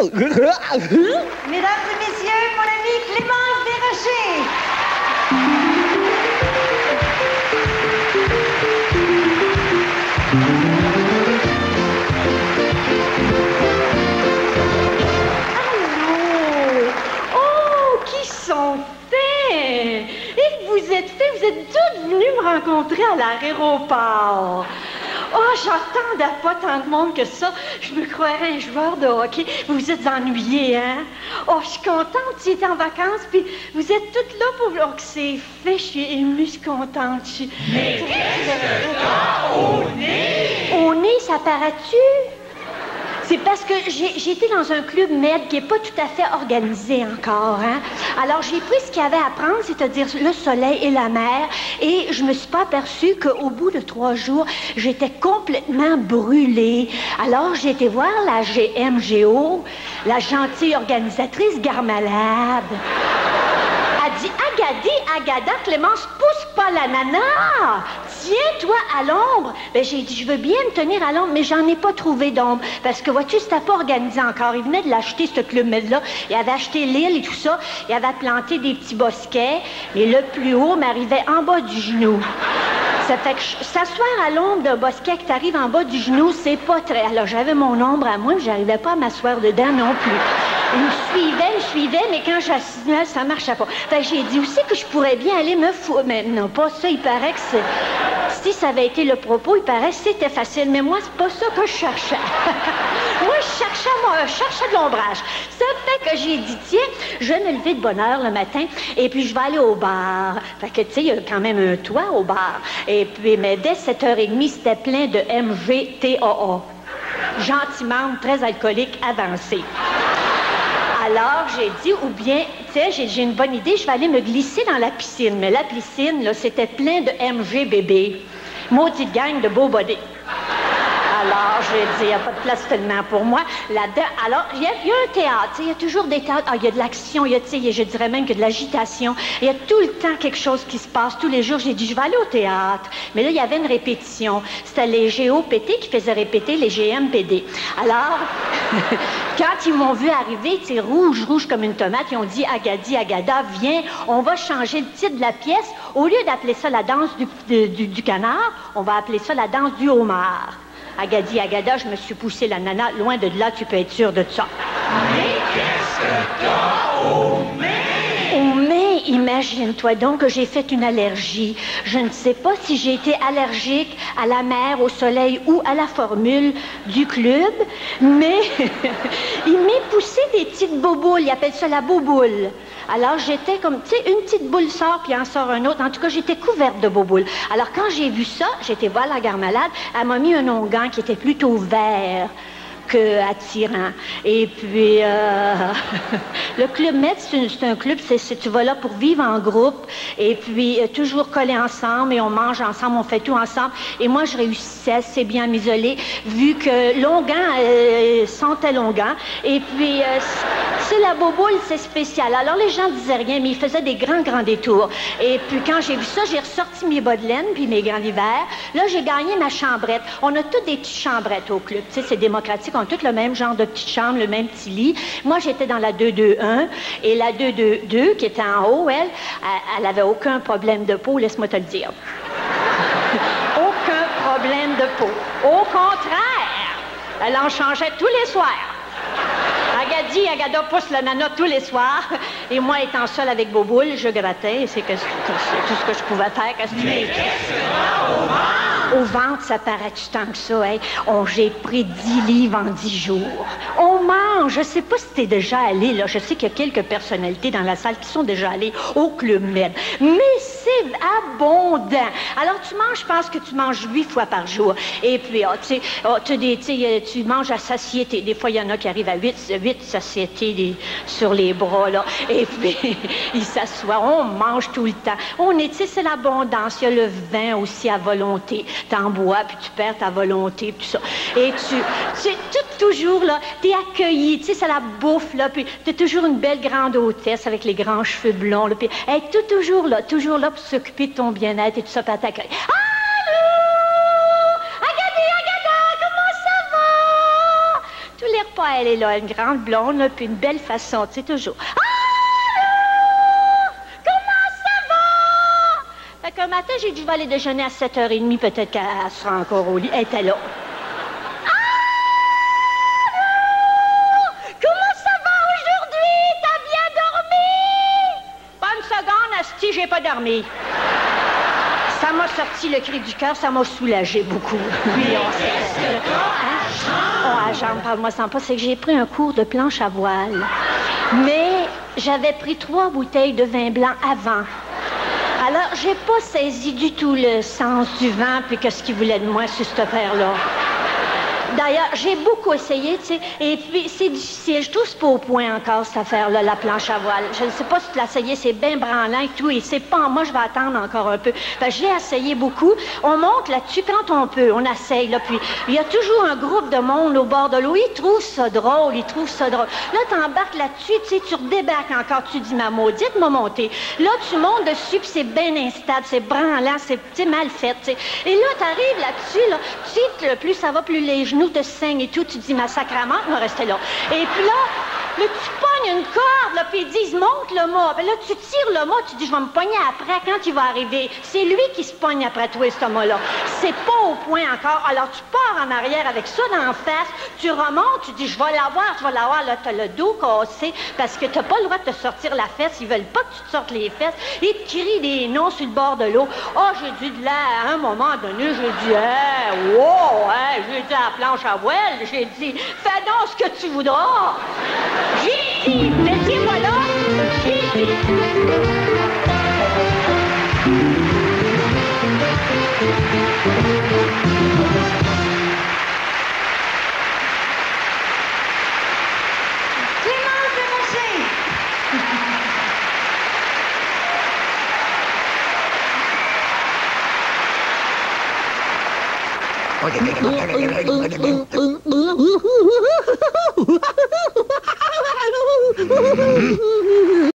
et messieurs, mon ami Clémence Desrochers. Vous êtes toutes venues me rencontrer à l'aéroport. Oh, j'attendais pas tant de monde que ça. Je me croirais un joueur de hockey. Vous vous êtes ennuyés, hein? Oh, je suis contente. Tu étais en vacances, puis vous êtes toutes là pour... Oh, que c'est fait. Je suis émue, je suis contente. Mais qu'est-ce que t'as au nez? Au nez, ça paraît-tu? C'est parce que j'ai été dans un club med qui n'est pas tout à fait organisé encore, hein. Alors, j'ai pris ce qu'il y avait à prendre, c'est-à-dire le soleil et la mer, et je me suis pas aperçue qu'au bout de 3 jours, j'étais complètement brûlée. Alors, j'ai été voir la GMGO, la gentille organisatrice Garmalade. Elle dit, Agada, Clémence, pousse pas la nana! Tiens-toi à l'ombre! Ben, j'ai dit, je veux bien me tenir à l'ombre, mais j'en ai pas trouvé d'ombre. Parce que, vois-tu, c'était pas organisé encore. Il venait de l'acheter, ce Club Med-là. Il avait acheté l'île et tout ça. Il avait planté des petits bosquets. Et le plus haut m'arrivait en bas du genou. Ça fait que s'asseoir à l'ombre d'un bosquet qui t'arrive en bas du genou, c'est pas très... Alors, j'avais mon ombre à moi, mais j'arrivais pas à m'asseoir dedans non plus. Il me suivait, mais quand j'assistais, ça marchait pas. Fait que j'ai dit aussi que je pourrais bien aller me foutre. Mais non, pas ça, il paraît que c'est... Si ça avait été le propos, il paraît que c'était facile. Mais moi, c'est pas ça que je cherchais. Moi, je cherchais de l'ombrage. Ça fait que j'ai dit, tiens, je vais me lever de bonne heure le matin, et puis je vais aller au bar. Fait que, tu sais, il y a quand même un toit au bar. Et puis, mais dès 7h30, c'était plein de MGTAA. Gentiment, très alcoolique, avancé. Alors, j'ai dit, ou bien, tu sais, j'ai une bonne idée, je vais aller me glisser dans la piscine. Mais la piscine, là, c'était plein de MGBB. Maudite gang de beau body. Alors, j'ai dit, il n'y a pas de place tellement pour moi là-dedans. Alors, il y a un théâtre, il y a toujours des théâtres. Ah, il y a de l'action, il y a, je dirais même que de l'agitation. Il y a tout le temps quelque chose qui se passe. Tous les jours, j'ai dit, je vais aller au théâtre. Mais là, il y avait une répétition. C'était les GOPT qui faisaient répéter les GMPD. Alors, quand ils m'ont vu arriver, tu sais, rouge comme une tomate, ils ont dit, Agada, viens, on va changer le titre de la pièce. Au lieu d'appeler ça la danse du canard, on va appeler ça la danse du homard. Agada, je me suis poussé la nana. Loin de là, tu peux être sûr de ça. Mais qu'est-ce que t'as au nez? Au nez, imagine-toi donc que j'ai fait une allergie. Je ne sais pas si j'ai été allergique à la mer, au soleil ou à la formule du club, mais il m'est poussé des petites bouboules. Ils appellent ça la bouboule. Alors, j'étais comme, tu sais, une petite boule sort, puis en sort un autre. En tout cas, j'étais couverte de bouboules. Alors, quand j'ai vu ça, j'étais voir la Garmalade. Elle m'a mis un onguent qui était plutôt vert que attirant. Et puis, le Club Med, c'est un club, tu vas là pour vivre en groupe, et puis toujours collés ensemble, et on mange ensemble, on fait tout ensemble. Et moi, je réussissais assez bien à m'isoler, vu que l'onguent sentait l'onguent. Et puis, c'est la boboule, c'est spécial. Alors, les gens disaient rien, mais ils faisaient des grands détours. Et puis, quand j'ai vu ça, j'ai ressorti mes bas de laine, puis mes gants d'hiver. Là, j'ai gagné ma chambrette. On a toutes des petites chambrettes au club. Tu sais, c'est démocratique. On a tous le même genre de petite chambre, le même petit lit. Moi, j'étais dans la 221 et la 222, qui était en haut, elle avait aucun problème de peau, laisse-moi te le dire. Aucun problème de peau. Au contraire, elle en changeait tous les soirs. Agada pousse la nana tous les soirs. Et moi, étant seule avec Boboule, je grattais. C'est tout ce que je pouvais faire. Mais qu'est-ce que t'as au ventre? Au ventre, ça paraît-tu tant que ça, hein? J'ai pris 10 livres en 10 jours. On mange. Je sais pas si t'es déjà allé, là. Je sais qu'il y a quelques personnalités dans la salle qui sont déjà allées au Club Med. Mais c'est abondant. Alors, tu manges, je pense que tu manges 8 fois par jour. Et puis, tu manges à satiété. Des fois, il y en a qui arrivent à 8 satiétés sur les bras, là. Et puis, ils s'assoient. On mange tout le temps. C'est l'abondance. Il y a le vin aussi à volonté. T'en bois, puis tu perds ta volonté, tout ça. Et tu toujours, là, t'es accueilli, tu sais, c'est la bouffe, là, puis t'es toujours une belle grande hôtesse avec les grands cheveux blonds, là, puis elle est toujours là pour s'occuper de ton bien-être et tout ça, puis elle t'accueille. Allô? Agada, comment ça va? Tous les repas pas, elle est là, une grande blonde, là, puis une belle façon, tu sais, toujours. Allô? Comment ça va? Fait qu'un matin, j'ai dit, je vais aller déjeuner à 7h30, peut-être qu'elle sera encore au lit. Elle était là. Si j'ai pas dormi. Ça m'a sorti le cri du cœur, ça m'a soulagé beaucoup. Oui, on sait. Oh, à jambe, parle-moi sans pas, c'est que j'ai pris un cours de planche à voile. Mais j'avais pris 3 bouteilles de vin blanc avant. Alors, j'ai pas saisi du tout le sens du vent puis qu'est-ce qu'il voulait de moi sur cette affaire-là. D'ailleurs, j'ai beaucoup essayé, tu sais, et puis c'est difficile. Je touche pas au point encore, cette affaire-là, la planche à voile. Je ne sais pas si tu l'as essayé, c'est bien branlant et tout, et c'est pas... Moi, je vais attendre encore un peu. Ben, j'ai essayé beaucoup. On monte là-dessus quand on peut, on essaye, là, puis il y a toujours un groupe de monde au bord de l'eau. Ils trouvent ça drôle, ils trouvent ça drôle. Là, t'embarques là-dessus, tu sais, tu redébarques encore, tu dis, ma maudite m'a monté. Là, tu montes dessus, puis c'est bien instable, c'est branlant, c'est mal fait, tu sais. Et là, t'arrives là-dessus, là, tu sais, plus ça va, plus les genoux te saignent et tout, tu dis, ma sacrament, je vais rester là. Et puis là, tu pognes une corde, là, puis ils disent, monte le mât. Puis là, tu tires le mât, tu dis, je vais me pogner après, quand il va arriver. C'est lui qui se pogne après toi, ce mât-là. C'est pas au point encore. Alors, tu pars en arrière avec ça dans la face, tu remontes, tu dis, je vais l'avoir. Là, t'as le dos cassé, parce que t'as pas le droit de te sortir la fesse. Ils veulent pas que tu te sortes les fesses. Ils te crient des noms sur le bord de l'eau. Oh, j'ai dit de là, à un moment donné, j'ai dit, hey, wow, hey, j'ai dit à la planche à voile, j'ai dit, fais donc ce que tu voudras. J'ai dit, laissez-moi là, j'ai dit. Clémence Desrochers.